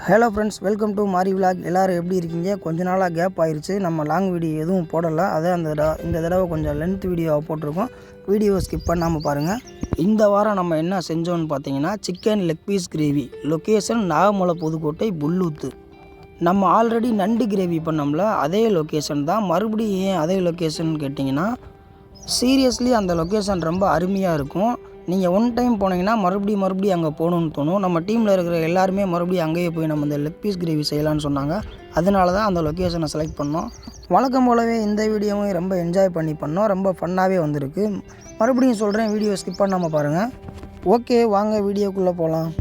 Hello friends, welcome to மாரி vlog. எல்லோரும் எப்படி இருக்கீங்க? கொஞ்ச நாளாக கேப் ஆயிடுச்சு, நம்ம லாங் வீடியோ எதுவும் போடலை. அதான் இந்த தடவை கொஞ்சம் லென்த் வீடியோவாக போட்டிருக்கோம். வீடியோவை ஸ்கிப் பண்ணாமல் பாருங்கள். இந்த வாரம் நம்ம என்ன செஞ்சோன்னு பார்த்தீங்கன்னா, chicken leg piece gravy. Location Nagamalai Pudukkottai Pulloothu. நம்ம ஆல்ரெடி நண்டு கிரேவி பண்ணோம்ல, அதே லொக்கேஷன் தான். மறுபடியும் ஏன் அதே லொக்கேஷன் கேட்டிங்கன்னா, சீரியஸ்லி அந்த லொக்கேஷன் ரொம்ப அருமையாக இருக்கும். நீங்கள் ஒன் டைம் போனீங்கன்னா மறுபடியும் அங்கே போகணுன்னு தோணும். நம்ம டீமில் இருக்கிற எல்லாருமே மறுபடியும் அங்கேயே போய் நம்ம இந்த லெக் பீஸ் கிரேவி செய்யலான்னு சொன்னாங்க. அதனால தான் அந்த லொக்கேஷனை செலக்ட் பண்ணோம். வழக்கம் போலவே இந்த வீடியோவும் ரொம்ப என்ஜாய் பண்ணோம். ரொம்ப ஃபன்னாகவே வந்திருக்கு. மறுபடியும் சொல்கிறேன், வீடியோ ஸ்கிப் பண்ணாமல் பாருங்கள். ஓகே, வாங்க வீடியோக்குள்ளே போகலாம்.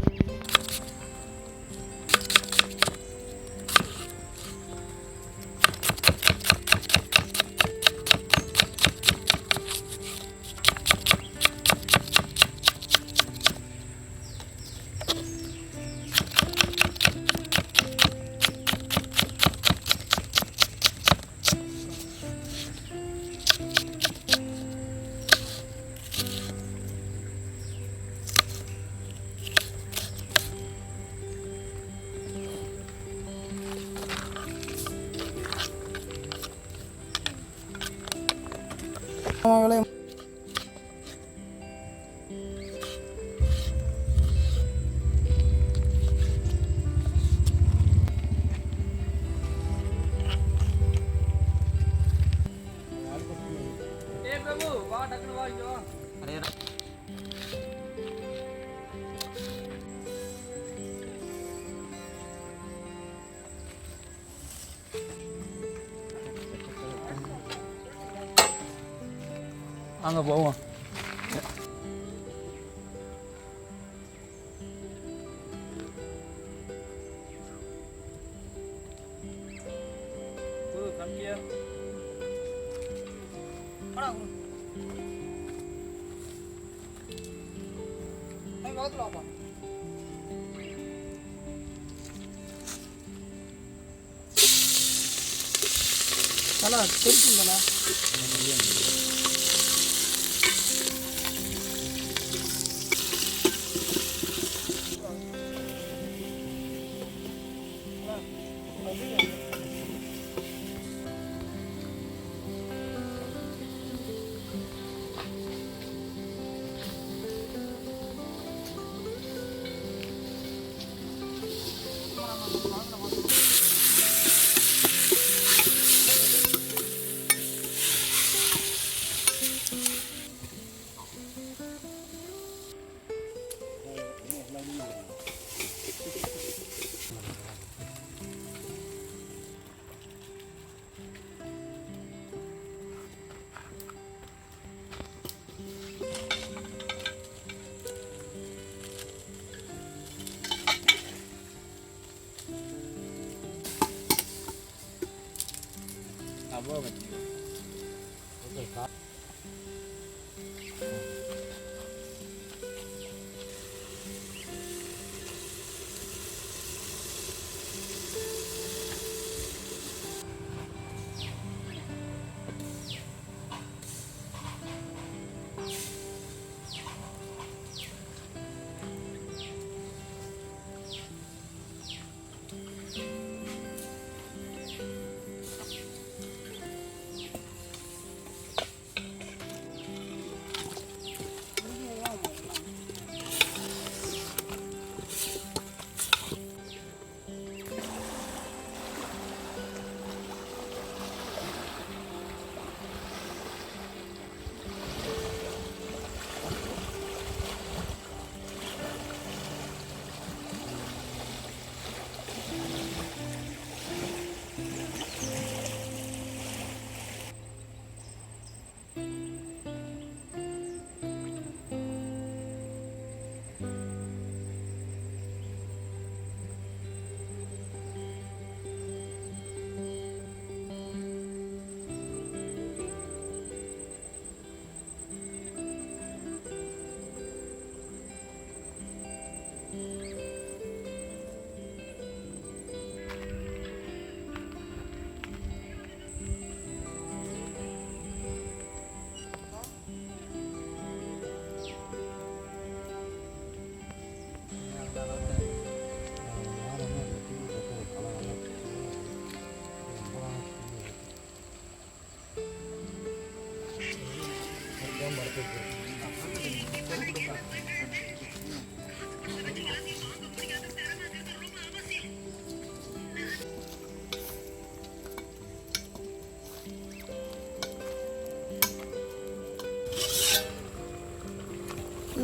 அங்கே போவோம். நல்லா தெரிஞ்சுங்களா?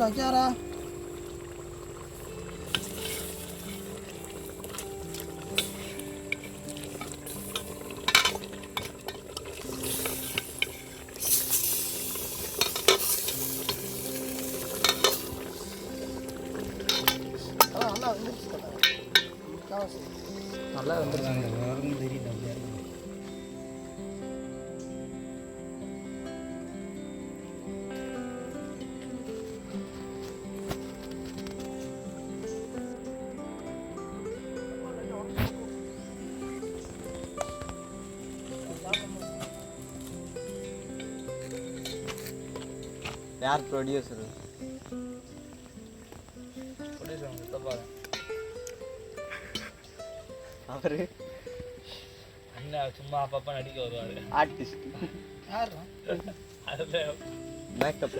அடுப்பில் வைக்காரா? நல்லா வந்துருச்சு. நல்லா வந்துருக்காங்க. தெரியுது அப்படியே. யார் ப்ரொடியூசரு? அவரு அண்ணா சும்மா அப்பப்போ நடிக்க வருவாரு. ஆர்டிஸ்ட். யார்? மேக்கப்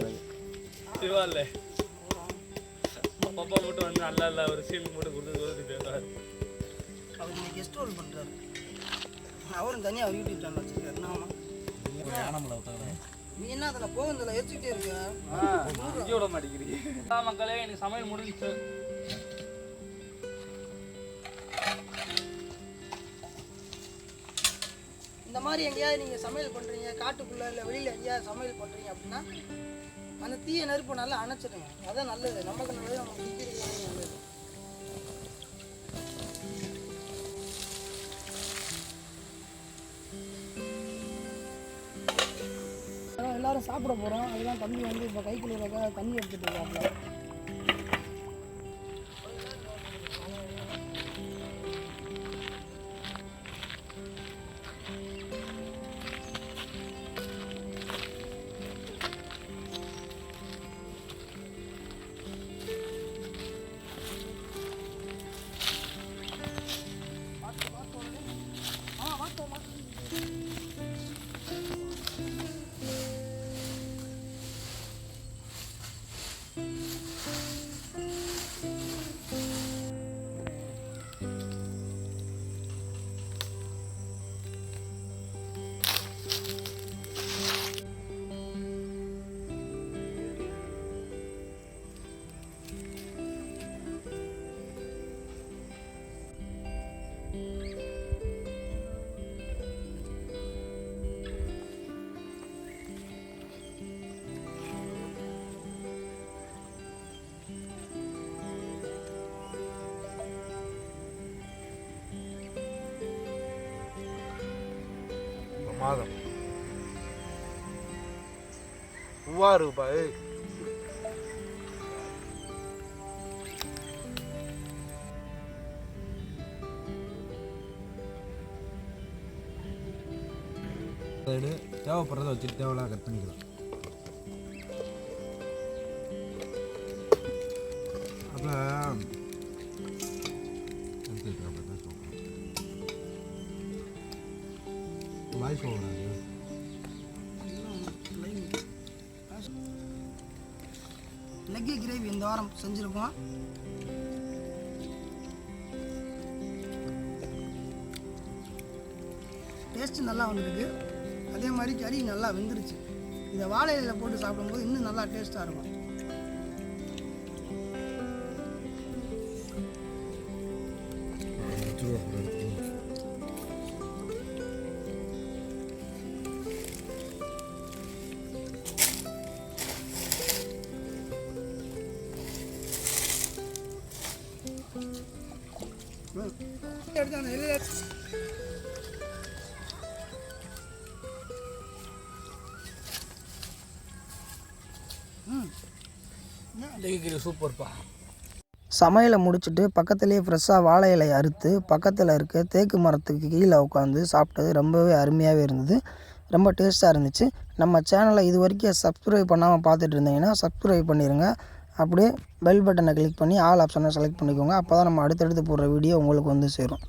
சிவா இல்லை, அப்பப்பா மட்டும் வந்து நல்லா இல்லை ஒரு சீன் மட்டும் கொடுத்து பேசுவார். அவர் இன்னைக்கு கெஸ்ட் ரோல் பண்ணுறாரு. அவரும் தனியாக அவர் யூடியூப் சேனல் வச்சுருக்காரு. நீ என்ன அதில் போகுதில்ல எரிச்சுக்கிட்டே இருக்க விட மாட்டேங்கிறீங்க. மக்களே எனக்கு சமையல் முடிஞ்சிச்சு. இந்த மாதிரி எங்கேயாவது நீங்கள் சமையல் பண்ணுறீங்க, காட்டுக்குள்ளே இல்லை வெளியில் எங்கேயாவது சமையல் பண்ணுறீங்க அப்படின்னா அந்த தீய நெருப்பு நல்லா அணைச்சிடுங்க. அதான் நல்லது, நமக்கு நல்லது, நம்ம குடிக்கிறது நல்லது. எல்லாரும் சாப்பிட போகிறோம். அதுதான் தம்பி வந்து இப்போ கைக்குள்ள தண்ணி எடுத்துகிட்டு இருக்காங்க. மாதம் ரூபாய் தேவைப்படுறத வச்சுட்டு தேவையில்லாம் கட் பண்ணிக்கலாம். அப்புறம் வாய்ஸ் ஓவராது லெக் கிரேவி இந்த வாரம் செஞ்சுருக்கோம். டேஸ்ட்டு நல்லா வந்துருக்கு. அதே மாதிரி கறி நல்லா வெந்துருச்சு. இதை வாழை இலையில் போட்டு சாப்பிடும்போது இன்னும் நல்லா டேஸ்ட்டாக இருக்கும். எடுத்து அந்த இலையில சூப்பர்ப்பா. சமையலை முடிச்சுட்டு பக்கத்துலேயே ஃப்ரெஷ்ஷாக வாழை இலையை அறுத்து பக்கத்தில் இருக்க தேக்கு மரத்துக்கு கீழே உட்காந்து சாப்பிட்டது ரொம்பவே அருமையாகவே இருந்தது. ரொம்ப டேஸ்ட்டாக இருந்துச்சு. நம்ம சேனலை இது வரைக்கும் சப்ஸ்கிரைப் பண்ணாமல் பார்த்துட்டு இருந்தீங்கன்னா சப்ஸ்கிரைப் பண்ணிடுங்க. அப்படியே பெல் பட்டனை கிளிக் பண்ணி ஆல் ஆப்ஷனை செலக்ட் பண்ணிக்கோங்க. அப்போ தான் நம்ம அடுத்தடுத்து போடுற வீடியோ உங்களுக்கு வந்து சேரும்.